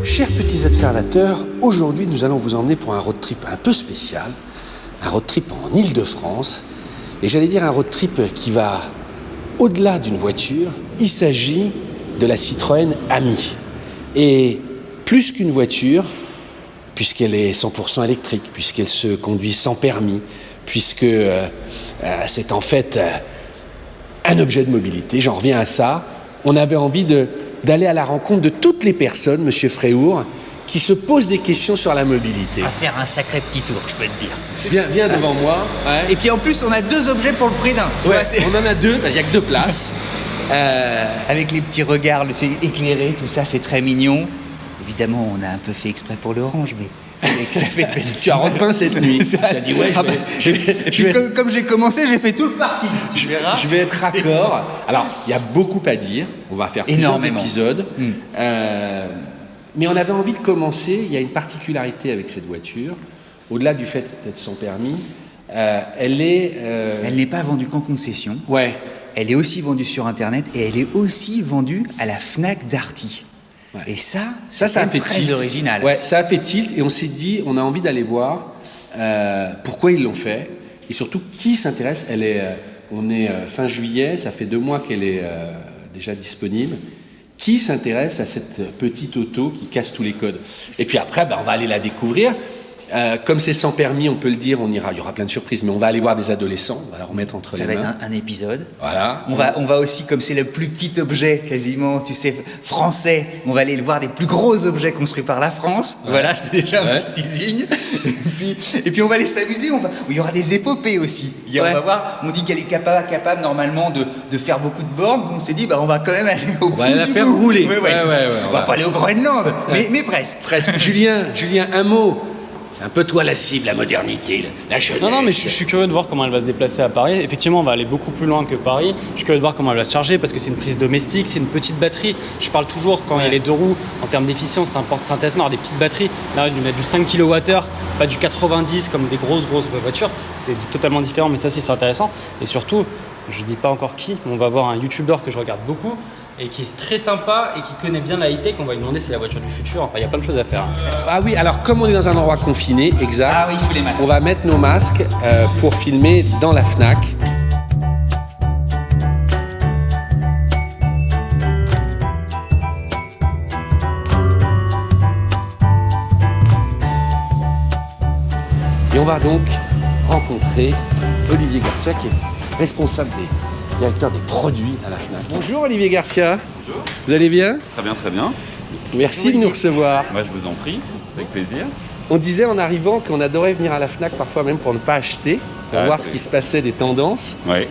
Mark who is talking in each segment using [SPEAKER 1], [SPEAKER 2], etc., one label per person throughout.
[SPEAKER 1] Chers petits observateurs, aujourd'hui nous allons vous emmener pour un road trip un peu spécial, un road trip en Île-de-France, et j'allais dire un road trip qui va au-delà d'une voiture. Il s'agit de la Citroën Ami. Et plus qu'une voiture, puisqu'elle est 100% électrique, puisqu'elle se conduit sans permis, puisque c'est en fait un objet de mobilité, j'en reviens à ça, on avait envie d'aller à la rencontre de toutes les personnes, Monsieur Fréhour, qui se posent des questions sur la mobilité.
[SPEAKER 2] On va faire un sacré petit tour, je peux te dire.
[SPEAKER 1] Viens devant moi. Ouais.
[SPEAKER 2] Et puis en plus, on a 2 objets pour le prix d'un. Tu vois,
[SPEAKER 1] On en a 2, parce qu'il n'y a que 2 places.
[SPEAKER 2] Avec les petits regards, c'est éclairé, tout ça, c'est très mignon. Évidemment, on a un peu fait exprès pour l'orange, mais ça fait de belles
[SPEAKER 1] Tu as repeint cette nuit. Tu as dit, ouais,
[SPEAKER 2] Comme j'ai commencé, j'ai fait tout le parking.
[SPEAKER 1] Je vais être raccord. Alors, il y a beaucoup à dire. On va faire plusieurs épisodes. Mais on avait envie de commencer. Il y a une particularité avec cette voiture. Au-delà du fait d'être sans permis, elle
[SPEAKER 2] n'est pas vendue qu'en concession.
[SPEAKER 1] Ouais.
[SPEAKER 2] Elle est aussi vendue sur Internet et elle est aussi vendue à la Fnac Darty. Ouais. Et ça a fait très tilt. Original.
[SPEAKER 1] Ouais, ça a fait tilt et on s'est dit, on a envie d'aller voir pourquoi ils l'ont fait et surtout qui s'intéresse. On est fin juillet, ça fait 2 mois qu'elle est déjà disponible. Qui s'intéresse à cette petite auto qui casse tous les codes? Et puis après, on va aller la découvrir. Comme c'est sans permis, on peut le dire, il y aura plein de surprises, mais on va aller voir des adolescents, on va la remettre entre les mains.
[SPEAKER 2] Ça va être un épisode.
[SPEAKER 1] Voilà.
[SPEAKER 2] On va aussi, comme c'est le plus petit objet quasiment, tu sais, français, on va aller voir des plus gros objets construits par la France. Ouais. Voilà, c'est déjà un petit teasing. et puis on va aller s'amuser, il y aura des épopées aussi. On va voir, on dit qu'elle est capable normalement de faire beaucoup de bornes, donc on s'est dit, on va quand même aller au bout du bout.
[SPEAKER 1] On va la faire rouler.
[SPEAKER 2] On va pas aller au Groenland, mais presque.
[SPEAKER 1] Julien, un mot. C'est un peu toi la cible, la modernité, la jeunesse.
[SPEAKER 3] Non, mais je suis curieux de voir comment elle va se déplacer à Paris. Effectivement, on va aller beaucoup plus loin que Paris. Je suis curieux de voir comment elle va se charger parce que c'est une prise domestique, c'est une petite batterie. Je parle toujours, quand il y a les 2 roues, en termes d'efficience, c'est intéressant d'avoir des petites batteries. Là, on va mettre du 5 kWh, pas du 90 comme des grosses voitures. C'est totalement différent, mais ça, c'est intéressant. Et surtout, je dis pas encore qui, mais on va voir un YouTuber que je regarde beaucoup et qui est très sympa et qui connaît bien la high-tech. On va lui demander si c'est la voiture du futur. Enfin, il y a plein de choses à faire.
[SPEAKER 1] Ah oui, alors comme on est dans un endroit confiné, exact.
[SPEAKER 2] Ah oui, il faut les masques.
[SPEAKER 1] On va mettre nos masques pour filmer dans la Fnac. Et on va donc rencontrer Olivier Garcia qui est responsable directeur des produits à la Fnac. Bonjour Olivier Garcia.
[SPEAKER 4] Bonjour.
[SPEAKER 1] Vous allez bien?
[SPEAKER 4] Très bien, très bien.
[SPEAKER 1] Merci de nous recevoir.
[SPEAKER 4] Moi, je vous en prie, avec plaisir.
[SPEAKER 1] On disait en arrivant qu'on adorait venir à la Fnac parfois même pour ne pas acheter, pour voir ce qui se passait des tendances.
[SPEAKER 4] Oui.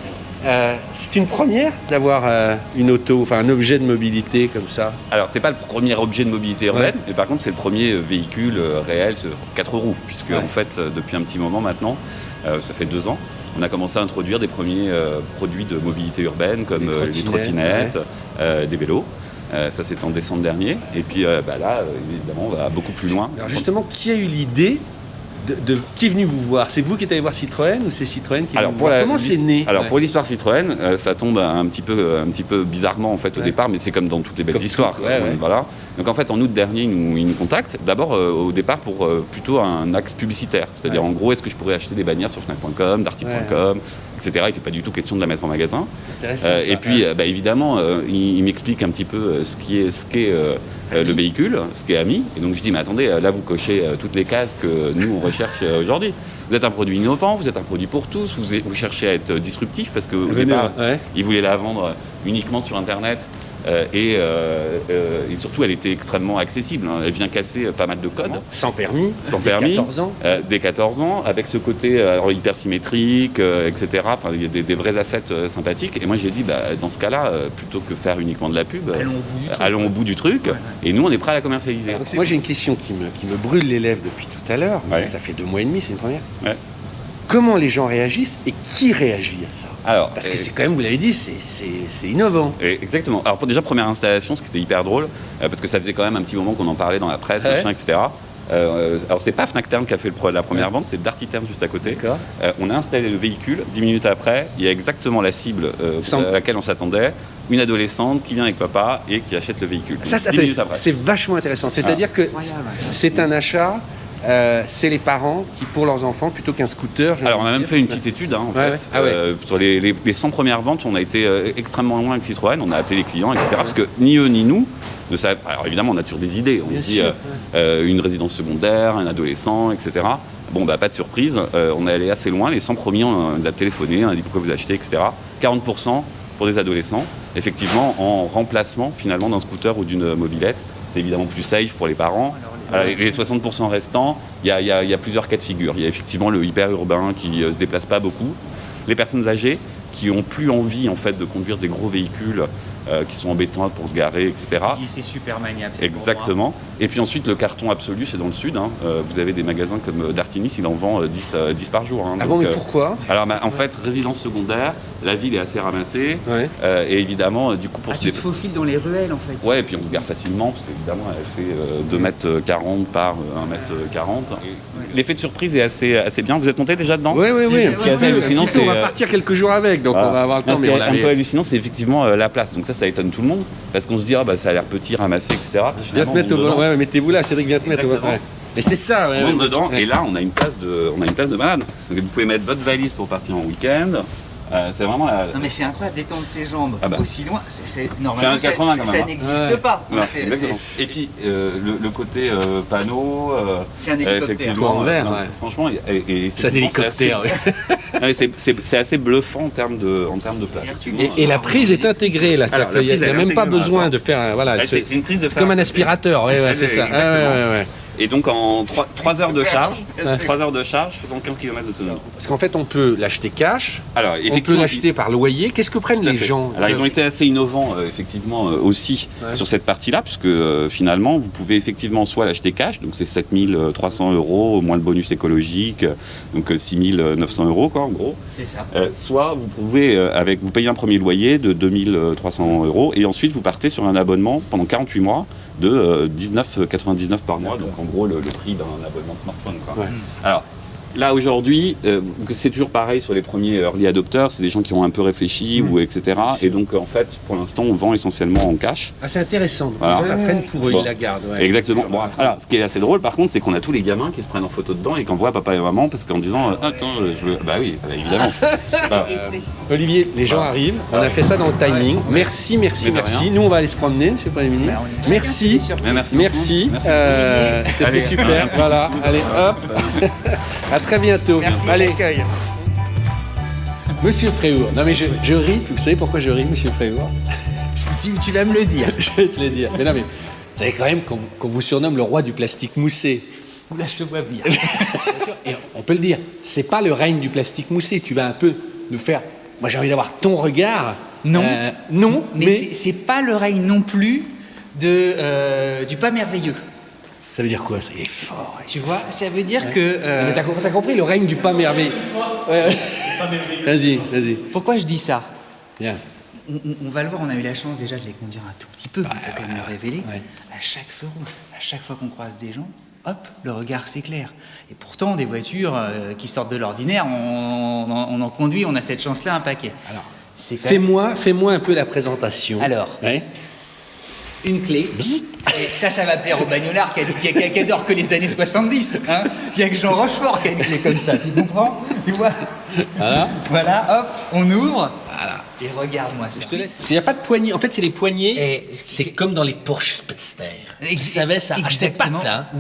[SPEAKER 1] C'est une première d'avoir une auto, enfin un objet de mobilité comme ça.
[SPEAKER 4] Alors, c'est pas le premier objet de mobilité urbaine, mais par contre, c'est le premier véhicule réel sur 4 roues, puisque en fait, depuis un petit moment maintenant, ça fait 2 ans, on a commencé à introduire des premiers produits de mobilité urbaine comme les trottinettes, des vélos. Ça, c'était en décembre dernier. Et puis là, évidemment, on va beaucoup plus loin.
[SPEAKER 1] Alors justement, qui a eu l'idée qui est venu vous voir? C'est vous qui êtes allé voir Citroën ou c'est Citroën qui est venu vous voir? Comment c'est né?
[SPEAKER 4] Alors pour l'histoire Citroën, ça tombe un petit peu bizarrement en fait au départ, mais c'est comme dans toutes les belles histoires. Voilà. Donc en fait en août dernier, ils nous contactent. D'abord au départ pour plutôt un axe publicitaire, c'est-à-dire en gros est-ce que je pourrais acheter des bannières sur Fnac.com, Darty.com, etc. Il n'était pas du tout question de la mettre en magasin. Et puis évidemment, il m'explique un petit peu ce qu'est le véhicule, ce qu'est Ami. Et donc je dis mais attendez, là vous cochez toutes les cases que nous on recherche aujourd'hui. Vous êtes un produit innovant, vous êtes un produit pour tous, vous cherchez à être disruptif parce qu'au départ, ils voulaient la vendre uniquement sur Internet. Et surtout, elle était extrêmement accessible. Elle vient casser pas mal de codes.
[SPEAKER 1] Sans permis.
[SPEAKER 4] Dès
[SPEAKER 1] 14 ans.
[SPEAKER 4] Dès 14 ans, avec ce côté hyper symétrique, etc. Enfin, il y a des vrais assets sympathiques. Et moi, j'ai dit, dans ce cas-là, plutôt que faire uniquement de la pub, allons au bout du truc. Et nous, on est prêts à la commercialiser.
[SPEAKER 1] Moi, j'ai une question qui me brûle les lèvres depuis tout à l'heure. Ça fait 2 mois et demi, c'est une première. Comment les gens réagissent et qui réagit à ça? Parce que c'est quand même, vous l'avez dit, c'est innovant.
[SPEAKER 4] Exactement. Alors déjà, première installation, ce qui était hyper drôle, parce que ça faisait quand même un petit moment qu'on en parlait dans la presse, machin, etc. Alors c'est pas Fnac Terne qui a fait la première vente, c'est Darty Terne juste à côté.
[SPEAKER 1] D'accord.
[SPEAKER 4] On a installé le véhicule, 10 minutes après, il y a exactement la cible à laquelle on s'attendait, une adolescente qui vient avec papa et qui achète le véhicule.
[SPEAKER 1] Ça,
[SPEAKER 4] 10 minutes après.
[SPEAKER 1] c'est vachement intéressant. C'est-à-dire que c'est un achat, c'est les parents qui, pour leurs enfants, plutôt qu'un scooter.
[SPEAKER 4] Alors on a même fait une petite étude en fait.
[SPEAKER 1] Ouais. Ah ouais.
[SPEAKER 4] Sur les 100 premières ventes, on a été extrêmement loin avec Citroën, on a appelé les clients, etc. Parce que ni eux ni nous ne savaient. Alors évidemment, on a toujours des idées. On
[SPEAKER 1] Bien
[SPEAKER 4] se dit
[SPEAKER 1] sûr,
[SPEAKER 4] une résidence secondaire, un adolescent, etc. Bon, bah pas de surprise, on est allé assez loin. Les 100 premiers, on a téléphoné, on a dit pourquoi vous achetez, etc. 40% pour des adolescents, effectivement, en remplacement finalement d'un scooter ou d'une mobilette. C'est évidemment plus safe pour les parents. Alors, les 60% restants, il y a plusieurs cas de figure. Il y a effectivement le hyper urbain qui ne se déplace pas beaucoup. Les personnes âgées qui n'ont plus envie en fait, de conduire des gros véhicules qui sont embêtants pour se garer, etc.
[SPEAKER 2] C'est super maniable.
[SPEAKER 4] Exactement. Et puis ensuite, le carton absolu, c'est dans le sud. Vous avez des magasins comme Dartinis, il en vend 10 par jour.
[SPEAKER 1] Ah bon, mais pourquoi?
[SPEAKER 4] Alors, en fait, résidence secondaire, la ville est assez ramassée.
[SPEAKER 1] Ouais.
[SPEAKER 4] Et évidemment, du coup, pour
[SPEAKER 2] tu te faufiles dans les ruelles, en fait.
[SPEAKER 4] Ouais, et puis on se gare facilement, parce qu'évidemment, elle fait 2 mètres 40 par 1 mètre 40. L'effet de surprise est assez bien. Vous êtes monté déjà dedans?
[SPEAKER 1] Oui.
[SPEAKER 4] Ce qui est assez hallucinant,
[SPEAKER 1] On va partir quelques jours avec, donc on va avoir le temps.
[SPEAKER 4] Ce qui est un peu hallucinant, c'est effectivement la place. Donc ça étonne tout le monde, parce qu'on se dit, ça a l'air petit, ramassé, etc.
[SPEAKER 1] Viens te mettre au volant. Ouais, mettez-vous là, Cédric, viens te mettre au volant.
[SPEAKER 4] Exactement.
[SPEAKER 1] Et c'est ça,
[SPEAKER 4] On monte dedans, et là, on a une place de malade. Donc vous pouvez mettre votre valise pour partir en week-end. C'est vraiment la...
[SPEAKER 2] Non mais c'est incroyable d'étendre ses jambes aussi loin.
[SPEAKER 4] J'ai
[SPEAKER 2] Normalement,
[SPEAKER 4] un 80 quand
[SPEAKER 2] ça
[SPEAKER 4] même.
[SPEAKER 2] n'existe pas.
[SPEAKER 4] Non, exactement. Et puis le côté panneau,
[SPEAKER 2] c'est un hélicoptère.
[SPEAKER 4] effectivement,
[SPEAKER 1] en verre,
[SPEAKER 4] franchement,
[SPEAKER 1] c'est un hélicoptère.
[SPEAKER 4] c'est assez bluffant en termes de place.
[SPEAKER 1] Et la prise est intégrée là,
[SPEAKER 4] Alors,
[SPEAKER 1] il n'y a même pas
[SPEAKER 4] intégrée,
[SPEAKER 1] besoin de faire
[SPEAKER 4] C'est une prise de fer.
[SPEAKER 1] comme un aspirateur, c'est ça.
[SPEAKER 4] Exactement. Et donc en 3 heures de charge, 75 km d'autonomie.
[SPEAKER 1] Parce qu'en fait, on peut l'acheter cash,
[SPEAKER 4] Alors,
[SPEAKER 1] on peut
[SPEAKER 4] effectivement,
[SPEAKER 1] l'acheter par loyer. Qu'est-ce que prennent les gens?
[SPEAKER 4] Alors, ils ont été assez innovants, effectivement, aussi sur cette partie-là, puisque finalement, vous pouvez effectivement soit l'acheter cash, donc c'est 7 300 €, moins le bonus écologique, donc 6 900 €, quoi, en gros.
[SPEAKER 2] C'est ça.
[SPEAKER 4] Soit vous pouvez, vous payez un premier loyer de 2 300 €, et ensuite vous partez sur un abonnement pendant 48 mois de 19,99 par mois, donc en gros le prix d'un abonnement de smartphone, quoi.
[SPEAKER 1] Ouais.
[SPEAKER 4] Alors, là aujourd'hui, c'est toujours pareil sur les premiers early adopters, c'est des gens qui ont un peu réfléchi, ou etc. Et donc en fait, pour l'instant, on vend essentiellement en cash.
[SPEAKER 1] Ah, c'est intéressant. Donc,
[SPEAKER 4] Voilà.
[SPEAKER 1] les gens la prennent pour eux,
[SPEAKER 4] Bon.
[SPEAKER 1] ils la gardent.
[SPEAKER 4] Exactement. Bon, alors, ce qui est assez drôle, par contre, c'est qu'on a tous les gamins qui se prennent en photo dedans et qui envoient papa et maman parce qu'en disant attends, je veux. Bah oui, évidemment. Voilà.
[SPEAKER 1] Olivier, les gens arrivent. On a fait ça dans le timing. Merci.
[SPEAKER 4] Mais de rien.
[SPEAKER 1] Nous, on va aller se promener, monsieur le Premier ministre. Merci.
[SPEAKER 4] Mais merci.
[SPEAKER 1] Merci.
[SPEAKER 4] Beaucoup. Merci.
[SPEAKER 1] C'était
[SPEAKER 4] Allez.
[SPEAKER 1] super. Voilà. Allez, hop. À très bientôt.
[SPEAKER 2] Merci de
[SPEAKER 1] Allez,
[SPEAKER 2] l'accueil.
[SPEAKER 1] monsieur Fréhour. Non mais je ris. Vous savez pourquoi je ris, monsieur Fréhour?
[SPEAKER 2] Tu vas me le dire.
[SPEAKER 1] Je vais te le dire. Mais non, mais vous savez quand même qu'on vous surnomme le roi du plastique moussé.
[SPEAKER 2] Là, je te vois venir.
[SPEAKER 1] Et on peut le dire, c'est pas le règne du plastique moussé. Tu vas un peu nous faire. Moi, j'ai envie d'avoir ton regard.
[SPEAKER 2] Non.
[SPEAKER 1] Non,
[SPEAKER 2] Mais c'est pas le règne non plus du pas merveilleux.
[SPEAKER 1] ça veut dire quoi? Ça y est fort.
[SPEAKER 2] Tu vois, ça veut dire
[SPEAKER 1] Non,
[SPEAKER 2] que.
[SPEAKER 1] mais t'as compris le règne du pas merveilleux. Ouais. Vas-y.
[SPEAKER 2] Pourquoi je dis ça?
[SPEAKER 1] Bien.
[SPEAKER 2] On va le voir, on a eu la chance déjà de les conduire un tout petit peu, on peut quand même le révéler.
[SPEAKER 1] ouais.
[SPEAKER 2] À chaque feu rouge, à chaque fois qu'on croise des gens, hop, le regard s'éclaire. Et pourtant, des voitures qui sortent de l'ordinaire, on en conduit, on a cette chance-là un paquet.
[SPEAKER 1] Alors,
[SPEAKER 2] C'est quand même
[SPEAKER 1] fais-moi un peu la présentation.
[SPEAKER 2] Alors.
[SPEAKER 1] Ouais.
[SPEAKER 2] une clé. Et ça va plaire au bagnolard qui adore que les années 70. Hein. Il n'y a que Jean Rochefort qui a une clé comme ça, tu comprends? Tu vois? Voilà, hop, on ouvre.
[SPEAKER 1] Voilà.
[SPEAKER 2] Et regarde-moi ça.
[SPEAKER 1] Je te laisse. Parce qu'il n'y a pas de poignée. En fait, c'est les poignées.
[SPEAKER 2] Et-
[SPEAKER 1] C'est comme dans les Porsche Speedster.
[SPEAKER 2] Ex-
[SPEAKER 1] Vous savez, ça. À cette
[SPEAKER 2] exactement.
[SPEAKER 1] patte, là,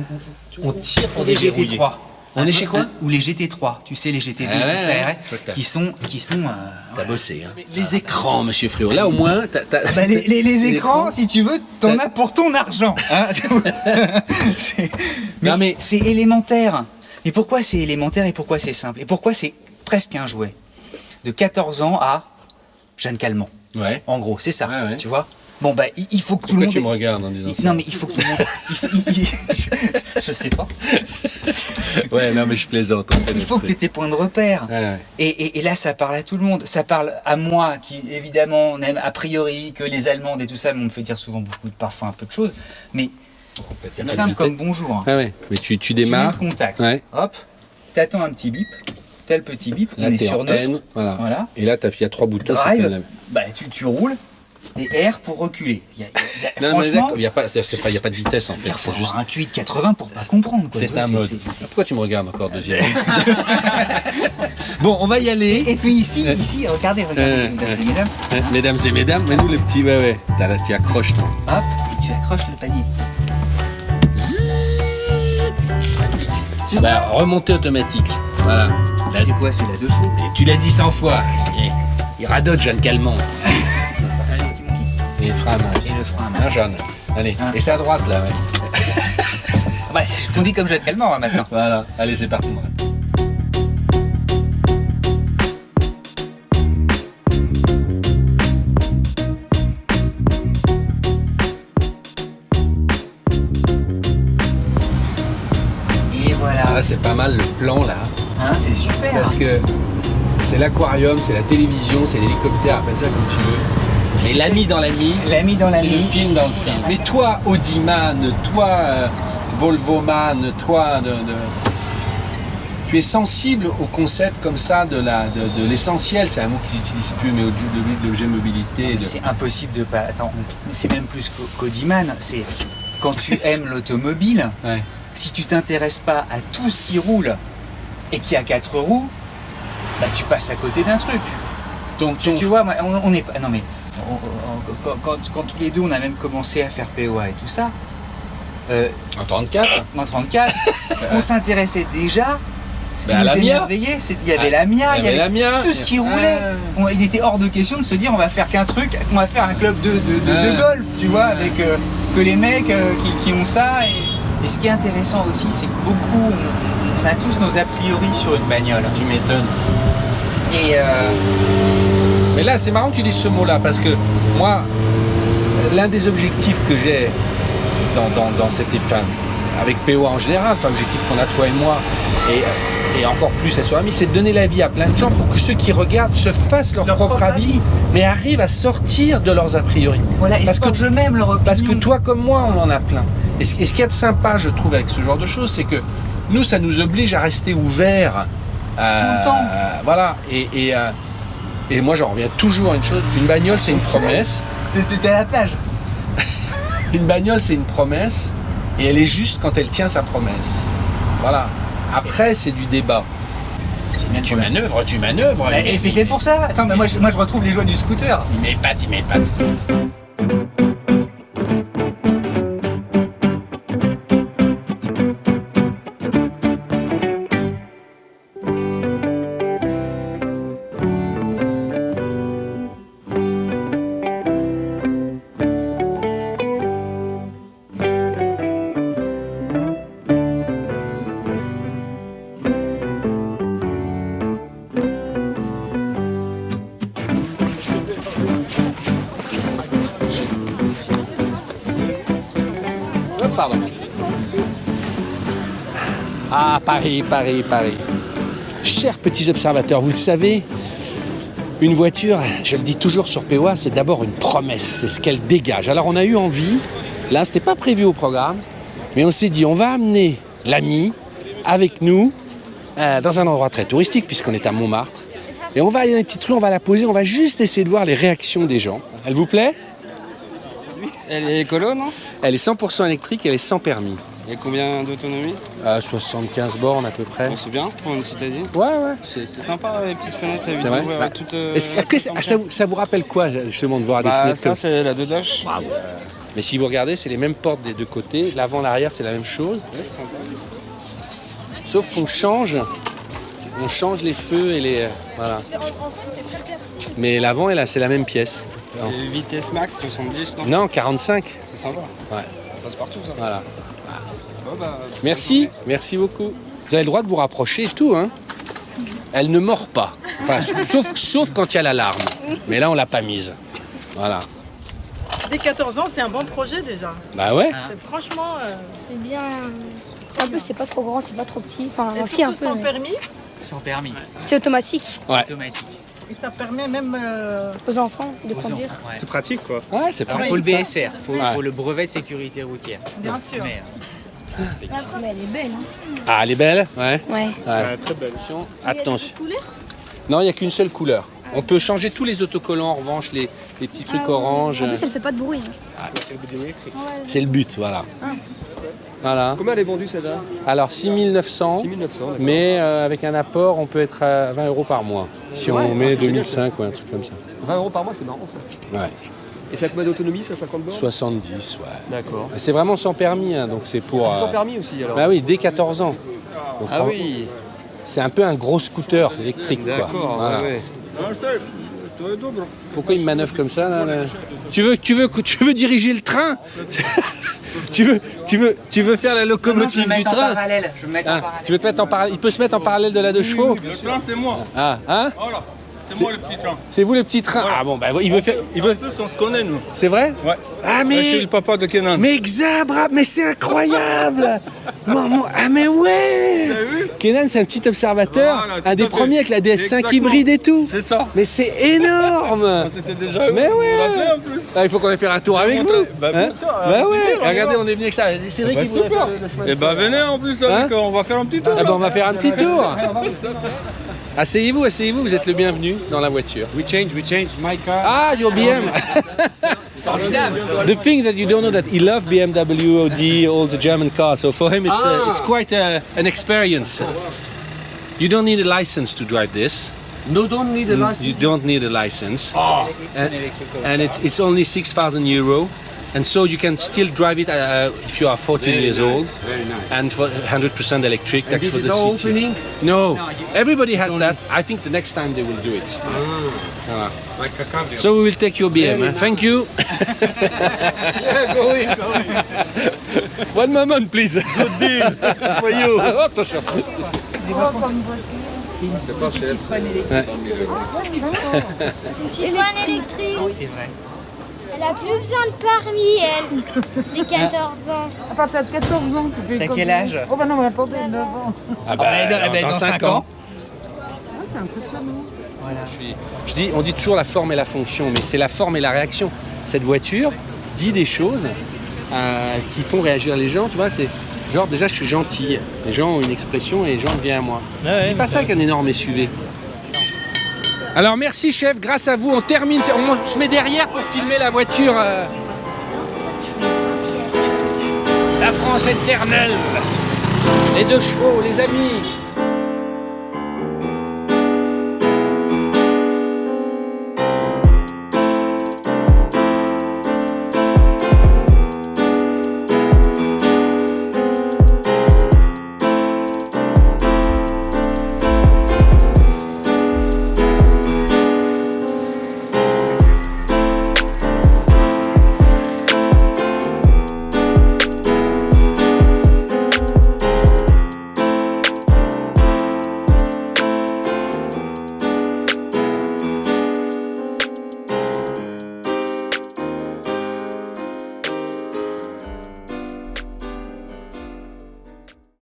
[SPEAKER 1] on tire pour
[SPEAKER 2] les
[SPEAKER 1] déverrouiller.
[SPEAKER 2] GT3.
[SPEAKER 1] On est chez quoi?
[SPEAKER 2] Ou les GT3, tu sais, les GT2,
[SPEAKER 1] Ah ouais,
[SPEAKER 2] tout ça,
[SPEAKER 1] ouais.
[SPEAKER 2] RS, qui sont
[SPEAKER 1] T'as bossé, hein. Les écrans, monsieur Fréau. Là, au moins,
[SPEAKER 2] bah, les écrans, si tu veux, t'en as pour ton argent. Hein.
[SPEAKER 1] Non, mais-
[SPEAKER 2] c'est élémentaire. Mais pourquoi c'est élémentaire et pourquoi c'est simple? Et pourquoi c'est presque un jouet? De 14 ans à Jeanne Calment.
[SPEAKER 1] Ouais.
[SPEAKER 2] En gros, c'est ça,
[SPEAKER 1] Ouais, ouais.
[SPEAKER 2] tu vois? Bon, bah, il faut que tout
[SPEAKER 1] Pourquoi
[SPEAKER 2] le monde...
[SPEAKER 1] tu me regardes en disant ça?
[SPEAKER 2] Non, mais il faut que tout le monde... je sais pas.
[SPEAKER 1] Ouais, non, mais je plaisante.
[SPEAKER 2] Il faut que tu aies tes points de repère.
[SPEAKER 1] Ouais, ouais.
[SPEAKER 2] Et là, ça parle à tout le monde. Ça parle à moi, qui évidemment n'aime a priori que les Allemandes et tout ça, mais on me fait dire souvent beaucoup de parfums, un peu de choses. Mais C'est simple comme bonjour.
[SPEAKER 1] Ah ouais, mais tu
[SPEAKER 2] Tu mets
[SPEAKER 1] démarres.
[SPEAKER 2] le contact.
[SPEAKER 1] Ouais.
[SPEAKER 2] Hop, t'attends un petit bip. Tel petit bip,
[SPEAKER 1] Là,
[SPEAKER 2] on est
[SPEAKER 1] t'es
[SPEAKER 2] sur
[SPEAKER 1] en
[SPEAKER 2] neutre.
[SPEAKER 1] N, voilà.
[SPEAKER 2] Voilà.
[SPEAKER 1] Et là, il y a 3 boutons. c'est
[SPEAKER 2] Drive,
[SPEAKER 1] comme la-
[SPEAKER 2] bah, tu roules. Et R pour reculer.
[SPEAKER 1] Non, mais
[SPEAKER 2] Franchement,
[SPEAKER 1] d'accord, il n'y a pas de vitesse en fait.
[SPEAKER 2] il faut
[SPEAKER 1] C'est juste.
[SPEAKER 2] avoir un QI de 80 pour pas comprendre. Quoi.
[SPEAKER 1] C'est
[SPEAKER 2] Tu vois,
[SPEAKER 1] un mode. Pourquoi tu me regardes encore deuxième? Bon, on va y aller.
[SPEAKER 2] Et puis ici, regardez, mesdames et mesdames.
[SPEAKER 1] Mesdames et mesdames, mais nous le petit, ouais. Là, tu accroches ton.
[SPEAKER 2] Hop, et tu accroches le panier.
[SPEAKER 1] Bah, remontée automatique. Voilà. Là,
[SPEAKER 2] C'est quoi? C'est la 2 chevaux.
[SPEAKER 1] tu l'as dit 100 fois. Il radote, Jeanne Calment.
[SPEAKER 2] C'est un petit monkey.
[SPEAKER 1] Et le frein à main aussi.
[SPEAKER 2] Et le frein à main.
[SPEAKER 1] Hein, Jeanne. Allez.
[SPEAKER 2] Hein.
[SPEAKER 1] Et c'est à droite là, ouais.
[SPEAKER 2] Bah, c'est ce qu'on dit comme Jeanne Calment hein, maintenant.
[SPEAKER 1] Voilà. Allez, c'est parti. Mon rêve.
[SPEAKER 2] Et voilà.
[SPEAKER 1] Ah, c'est pas mal le plan là.
[SPEAKER 2] Hein, c'est super.
[SPEAKER 1] Parce que c'est l'aquarium, c'est la télévision, c'est l'hélicoptère, appelle ça comme tu veux. Et l'ami dans l'ami,
[SPEAKER 2] L'ami dans
[SPEAKER 1] c'est
[SPEAKER 2] l'ami.
[SPEAKER 1] le film dans le film. Mais toi, Audiman, toi, Volvoman, toi, tu es sensible au concept comme ça de l'essentiel. C'est un mot qu'ils n'utilisent plus, mais de l'objet mobilité.
[SPEAKER 2] C'est impossible de pas. Attends, c'est même plus qu'Audiman. C'est quand tu aimes l'automobile,
[SPEAKER 1] Ouais.
[SPEAKER 2] si tu t'intéresses pas à tout ce qui roule et qui a 4 roues, bah tu passes à côté d'un truc.
[SPEAKER 1] Donc,
[SPEAKER 2] Tu vois, moi, on n'est pas. Non mais quand tous les deux on a même commencé à faire POA et tout ça,
[SPEAKER 1] en 34,
[SPEAKER 2] en 34, on s'intéressait déjà. Ce qui
[SPEAKER 1] à la
[SPEAKER 2] nous
[SPEAKER 1] Mia.
[SPEAKER 2] émerveillait, c'est qu'il y avait la Mia, il y avait
[SPEAKER 1] la Mia.
[SPEAKER 2] tout ce qui roulait. Il était hors de question de se dire on va faire qu'un truc, on va faire un club de golf, tu vois, avec que les mecs qui ont ça. Et ce qui est intéressant aussi, c'est que beaucoup, on a tous nos a priori sur une bagnole.
[SPEAKER 1] Tu m'étonnes.
[SPEAKER 2] Et
[SPEAKER 1] Mais là, c'est marrant que tu dises ce mot-là, parce que moi, l'un des objectifs que j'ai dans cette enfin, avec POA en général, enfin l'objectif qu'on a toi et moi, et encore plus à SOAMI, c'est de donner la vie à plein de gens pour que ceux qui regardent se fassent leur propre avis, mais arrivent à sortir de leurs a priori.
[SPEAKER 2] voilà, et
[SPEAKER 1] Parce que
[SPEAKER 2] je même leur opinion.
[SPEAKER 1] Parce que toi comme moi, on en a plein. Et ce qu'il y a de sympa, je trouve, avec ce genre de choses, c'est que nous, ça nous oblige à rester ouverts.
[SPEAKER 2] Tout le temps.
[SPEAKER 1] Voilà. Et moi, j'en reviens toujours à une chose. Une bagnole, c'est une promesse.
[SPEAKER 2] C'était à la plage.
[SPEAKER 1] Une bagnole, c'est une promesse. Et elle est juste quand elle tient sa promesse. Voilà. Après, c'est du débat. Tu manœuvres.
[SPEAKER 2] Et c'est fait pour ça. Attends, mais moi je retrouve les joies du scooter.
[SPEAKER 1] Il m'épate. Pardon. Ah, Paris. Chers petits observateurs, vous savez, une voiture, je le dis toujours sur POA, c'est d'abord une promesse, c'est ce qu'elle dégage. Alors on a eu envie, là c'était pas prévu au programme, mais on s'est dit on va amener l'ami avec nous dans un endroit très touristique puisqu'on est à Montmartre. Et on va aller dans une petite rue, on va la poser, on va juste essayer de voir les réactions des gens. Elle vous plaît ?
[SPEAKER 5] Elle est écolo, non?
[SPEAKER 1] Elle est 100% électrique, elle est sans permis.
[SPEAKER 5] Et combien d'autonomie?
[SPEAKER 1] 75 bornes à peu près.
[SPEAKER 5] Bon, c'est bien pour une citadine.
[SPEAKER 1] Ouais, c'est
[SPEAKER 5] C'est sympa les petites fenêtres, ça évite
[SPEAKER 1] C'est vrai.
[SPEAKER 5] d'ouvrir
[SPEAKER 1] Bah,
[SPEAKER 5] toute.
[SPEAKER 1] est-ce que ça vous rappelle quoi justement de voir des
[SPEAKER 5] Bah,
[SPEAKER 1] fenêtres
[SPEAKER 5] ça
[SPEAKER 1] comme
[SPEAKER 5] c'est la Dodoche.
[SPEAKER 1] Bravo. Mais si vous regardez, c'est les mêmes portes des deux côtés. L'avant, l'arrière, c'est la même chose.
[SPEAKER 5] Ouais, c'est sympa.
[SPEAKER 1] Sauf qu'on change les feux et les voilà. Mais l'avant, c'est la même pièce. Non.
[SPEAKER 5] Et vitesse max 70, non?
[SPEAKER 1] Non, 45.
[SPEAKER 5] C'est sympa.
[SPEAKER 1] Ouais.
[SPEAKER 5] Ça passe partout ça.
[SPEAKER 1] Voilà.
[SPEAKER 5] Bon, bah,
[SPEAKER 1] Merci beaucoup. Vous avez le droit de vous rapprocher et tout, hein. Elle ne mord pas. Enfin, sauf quand il y a l'alarme. Mais là, on l'a pas mise. Voilà.
[SPEAKER 6] Dès 14 ans, c'est un bon projet déjà.
[SPEAKER 1] Bah ouais.
[SPEAKER 6] C'est franchement.
[SPEAKER 7] C'est bien. En plus, c'est pas trop grand, c'est pas trop petit. Enfin,
[SPEAKER 6] Et
[SPEAKER 7] si un
[SPEAKER 6] surtout
[SPEAKER 7] peu.
[SPEAKER 6] sans
[SPEAKER 7] mais
[SPEAKER 6] permis.
[SPEAKER 2] Sans permis.
[SPEAKER 7] C'est automatique.
[SPEAKER 1] Ouais.
[SPEAKER 2] Automatique.
[SPEAKER 6] Et ça permet même...
[SPEAKER 7] Aux enfants de conduire.
[SPEAKER 5] C'est pratique quoi.
[SPEAKER 1] Ouais, c'est
[SPEAKER 2] Alors,
[SPEAKER 1] pas
[SPEAKER 2] il faut le BSR,
[SPEAKER 1] Ouais.
[SPEAKER 2] faut le brevet de sécurité routière.
[SPEAKER 6] Bien sûr.
[SPEAKER 2] Mais,
[SPEAKER 7] Mais elle est belle. Hein.
[SPEAKER 1] Ah, elle est belle? Ouais.
[SPEAKER 7] Ouais.
[SPEAKER 5] Très belle.
[SPEAKER 1] Attention.
[SPEAKER 7] Couleur.
[SPEAKER 1] Non, il n'y a qu'une seule couleur. On peut changer tous les autocollants, en revanche, les petits trucs orange.
[SPEAKER 7] En plus, elle fait pas de bruit. Hein.
[SPEAKER 5] C'est le budget électrique.
[SPEAKER 1] C'est le but, voilà. Voilà.
[SPEAKER 5] Combien elle est vendue celle-là?
[SPEAKER 1] Alors 6 900,
[SPEAKER 5] 6 900. d'accord.
[SPEAKER 1] mais avec un apport, on peut être à 20 € par mois. Si on met
[SPEAKER 5] c'est génial,
[SPEAKER 1] 2005 ou un truc comme ça.
[SPEAKER 5] 20 € par mois, c'est marrant ça.
[SPEAKER 1] Ouais.
[SPEAKER 5] Et ça combien d'autonomie, ça 50 bornes?
[SPEAKER 1] 70, ouais.
[SPEAKER 5] D'accord.
[SPEAKER 1] C'est vraiment sans permis, hein, donc c'est pour...
[SPEAKER 5] C'est sans permis aussi alors?
[SPEAKER 1] Bah oui, dès 14 ans. Donc,
[SPEAKER 5] Ah oui.
[SPEAKER 1] C'est un peu un gros scooter électrique, quoi.
[SPEAKER 5] D'accord,
[SPEAKER 1] Voilà.
[SPEAKER 5] ouais.
[SPEAKER 1] Pourquoi il me manœuvre comme ça là? Tu veux diriger le train? tu veux faire la
[SPEAKER 2] non, je
[SPEAKER 1] locomotive
[SPEAKER 2] vais me
[SPEAKER 1] du
[SPEAKER 2] mettre en
[SPEAKER 1] train?
[SPEAKER 2] parallèle. Je vais me mettre en
[SPEAKER 1] Ah,
[SPEAKER 2] parallèle.
[SPEAKER 1] tu veux te mettre en parallèle? Il peut se mettre en parallèle de la 2 chevaux?
[SPEAKER 8] Le train, c'est moi.
[SPEAKER 1] Ah, hein?
[SPEAKER 8] Voilà. C'est moi le petit train.
[SPEAKER 1] C'est vous le petit train? Ah bon, bah il veut faire. Il veut.
[SPEAKER 8] En plus, on se connaît, nous.
[SPEAKER 1] C'est vrai?
[SPEAKER 8] Ouais.
[SPEAKER 1] Ah
[SPEAKER 8] Moi, je suis
[SPEAKER 1] mais.
[SPEAKER 8] le papa de Kenan.
[SPEAKER 1] Mais Xabra, mais c'est incroyable! Ah mais ouais! Kenan, c'est un petit observateur,
[SPEAKER 8] Voilà, tout
[SPEAKER 1] un des
[SPEAKER 8] à fait.
[SPEAKER 1] premiers avec la DS5
[SPEAKER 8] Exactement.
[SPEAKER 1] hybride et tout.
[SPEAKER 8] C'est ça.
[SPEAKER 1] Mais c'est énorme!
[SPEAKER 8] Ah, c'était déjà
[SPEAKER 1] Mais
[SPEAKER 8] vous vous
[SPEAKER 1] ouais.
[SPEAKER 8] rappelez en plus.
[SPEAKER 1] Ah, il faut qu'on aille faire un tour
[SPEAKER 8] Je vais
[SPEAKER 1] avec
[SPEAKER 8] montrer.
[SPEAKER 1] vous.
[SPEAKER 8] Bah, bien sûr,
[SPEAKER 1] Bah
[SPEAKER 8] avec
[SPEAKER 1] ouais,
[SPEAKER 8] plaisir, on y
[SPEAKER 1] regardez,
[SPEAKER 8] va.
[SPEAKER 1] on est venu avec ça. Cédric,
[SPEAKER 8] Bah,
[SPEAKER 1] il voudrait
[SPEAKER 8] super.
[SPEAKER 1] faire le chemin de
[SPEAKER 8] Eh ben
[SPEAKER 1] fer.
[SPEAKER 8] venez en plus avec,
[SPEAKER 1] Hein
[SPEAKER 8] on va faire un petit tour.
[SPEAKER 1] Ah ben, on va faire un petit tour. Asseyez-vous, vous êtes le bienvenu dans la voiture.
[SPEAKER 5] We change, my car.
[SPEAKER 1] Ah, your BM. The thing that you don't know that he loves BMW, Audi, all the German cars. So for him, it's quite an experience. You don't need a license to drive this.
[SPEAKER 5] No, don't need a
[SPEAKER 1] You don't need a license. And it's only 6,000 euro. And so you can still drive it if you are 14 years old.
[SPEAKER 5] Very nice.
[SPEAKER 1] And for 100% electric.
[SPEAKER 5] And
[SPEAKER 1] That's
[SPEAKER 5] this
[SPEAKER 1] for
[SPEAKER 5] is
[SPEAKER 1] the
[SPEAKER 5] all
[SPEAKER 1] city.
[SPEAKER 5] opening?
[SPEAKER 1] No, everybody has that. I think the next time they will do it. Voilà.
[SPEAKER 5] Like a cabrio.
[SPEAKER 1] So we will take your BM. Huh? Thank you. One moment, please. Good deal for you. Attention.
[SPEAKER 7] Citroën électrique.
[SPEAKER 2] C'est vrai.
[SPEAKER 7] Elle a plus besoin de permis, elle. Les 14 ans.
[SPEAKER 6] À partir de 14 ans, tu fais
[SPEAKER 2] T'as
[SPEAKER 6] comme
[SPEAKER 2] quel
[SPEAKER 6] ça.
[SPEAKER 2] âge?
[SPEAKER 6] Oh bah non, mais attendez, 9 ans.
[SPEAKER 1] Ah
[SPEAKER 2] dans 5 ans.
[SPEAKER 6] Ah, c'est impressionnant.
[SPEAKER 1] On dit toujours la forme et la fonction, mais c'est la forme et la réaction. Cette voiture dit des choses qui font réagir les gens, tu vois, c'est genre déjà je suis gentil. Les gens ont une expression et les gens viennent à moi. Je dis pas ça qu'un énorme SUV. Alors merci chef, grâce à vous on termine, on se met derrière pour filmer la voiture. La France éternelle, les 2 chevaux, les amis.